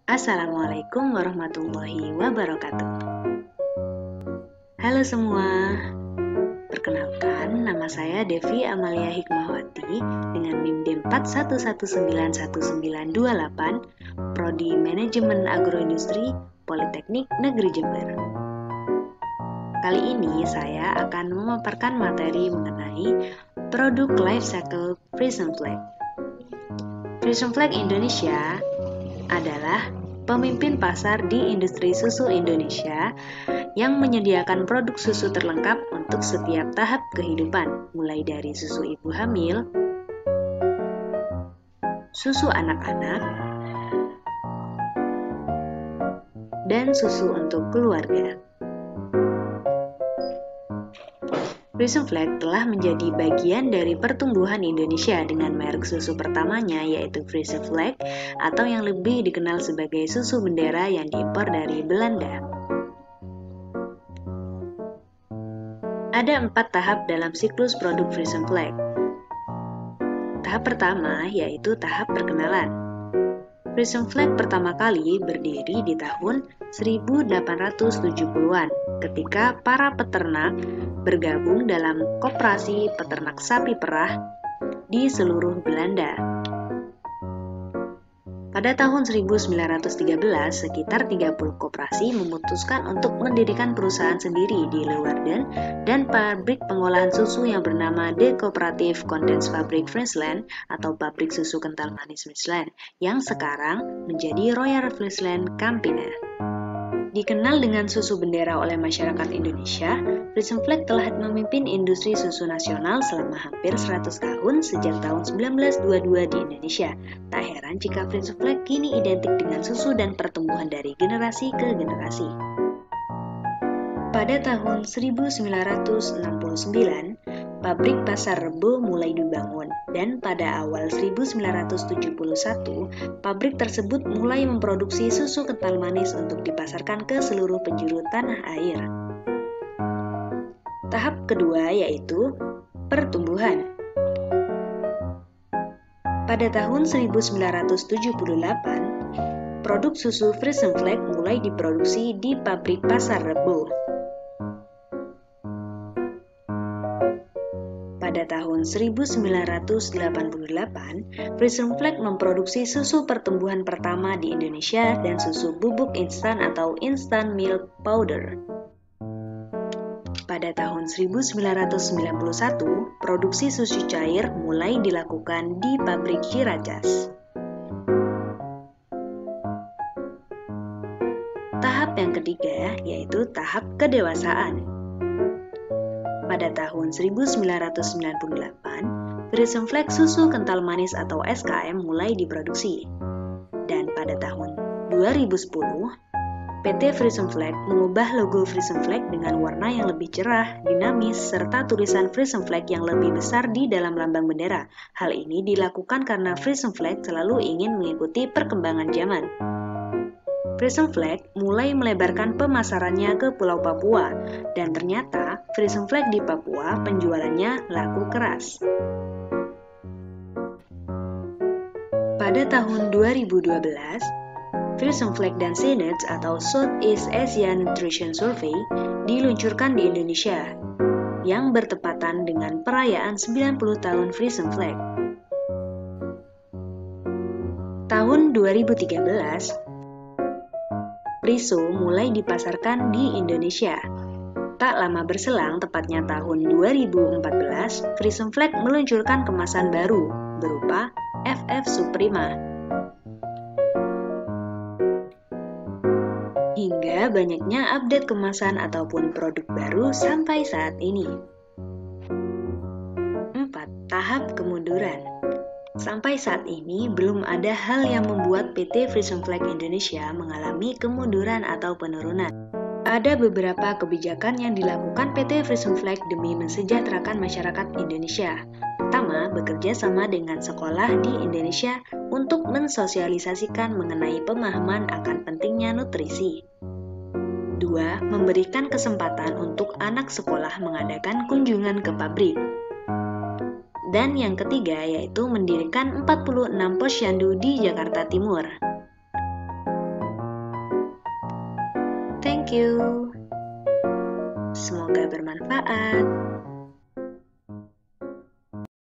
Assalamualaikum warahmatullahi wabarakatuh. Halo semua, perkenalkan nama saya Devi Amalia Hikmahwati dengan NIM DEM 41191928, Prodi Manajemen Agroindustri Politeknik Negeri Jember. Kali ini saya akan memaparkan materi mengenai produk life cycle Frisian Flag. Frisian Flag Indonesia adalah pemimpin pasar di industri susu Indonesia yang menyediakan produk susu terlengkap untuk setiap tahap kehidupan, mulai dari susu ibu hamil, susu anak-anak, dan susu untuk keluarga. Frisian Flag telah menjadi bagian dari pertumbuhan Indonesia dengan merek susu pertamanya yaitu Frisian Flag atau yang lebih dikenal sebagai susu bendera yang diimpor dari Belanda. Ada 4 tahap dalam siklus produk Frisian Flag. Tahap pertama yaitu tahap perkenalan. Frisian Flag pertama kali berdiri di tahun 1870-an ketika para peternak bergabung dalam koperasi peternak sapi perah di seluruh Belanda. Pada tahun 1913, sekitar 30 koperasi memutuskan untuk mendirikan perusahaan sendiri di Leeuwarden dan pabrik pengolahan susu yang bernama De Coöperatieve Condensfabrik Friesland atau Pabrik Susu Kental Manis Friesland yang sekarang menjadi Royal Friesland Campina. Dikenal dengan susu bendera oleh masyarakat Indonesia, Frisian Flag telah memimpin industri susu nasional selama hampir 100 tahun sejak tahun 1922 di Indonesia. Tak heran jika Frisian Flag kini identik dengan susu dan pertumbuhan dari generasi ke generasi. Pada tahun 1969, pabrik Pasar Rebo mulai dibangun dan pada awal 1971, pabrik tersebut mulai memproduksi susu kental manis untuk dipasarkan ke seluruh penjuru tanah air. Tahap kedua yaitu pertumbuhan. Pada tahun 1978, produk susu Frisian Flag mulai diproduksi di pabrik Pasar Rebo. Pada tahun 1988, Frisian Flag memproduksi susu pertumbuhan pertama di Indonesia dan susu bubuk instan atau instant milk powder. Pada tahun 1991, produksi susu cair mulai dilakukan di pabrik Ciracas. Tahap yang ketiga yaitu tahap kedewasaan. Pada tahun 1998, Frisian Flag susu kental manis atau SKM mulai diproduksi. Dan pada tahun 2010, PT Frisian Flag mengubah logo Frisian Flag dengan warna yang lebih cerah, dinamis, serta tulisan Frisian Flag yang lebih besar di dalam lambang bendera. Hal ini dilakukan karena Frisian Flag selalu ingin mengikuti perkembangan zaman. Frisian Flag mulai melebarkan pemasarannya ke Pulau Papua, dan ternyata Frisian Flag di Papua penjualannya laku keras. Pada tahun 2012, Frisian Flag dan Senuts atau Southeast Asian Nutrition Survey diluncurkan di Indonesia, yang bertepatan dengan perayaan 90 tahun Frisian Flag. Tahun 2013, Friso mulai dipasarkan di Indonesia. Tak lama berselang, tepatnya tahun 2014, Frisian Flag meluncurkan kemasan baru berupa FF Suprema. Hingga banyaknya update kemasan ataupun produk baru sampai saat ini. 4. Tahap kemunduran. Sampai saat ini, belum ada hal yang membuat PT Frisian Flag Indonesia mengalami kemunduran atau penurunan. Ada beberapa kebijakan yang dilakukan PT Frisian Flag demi mensejahterakan masyarakat Indonesia. Pertama, bekerja sama dengan sekolah di Indonesia untuk mensosialisasikan mengenai pemahaman akan pentingnya nutrisi. 2. Memberikan kesempatan untuk anak sekolah mengadakan kunjungan ke pabrik. Dan yang ketiga yaitu mendirikan 46 posyandu di Jakarta Timur. Thank you. Semoga bermanfaat.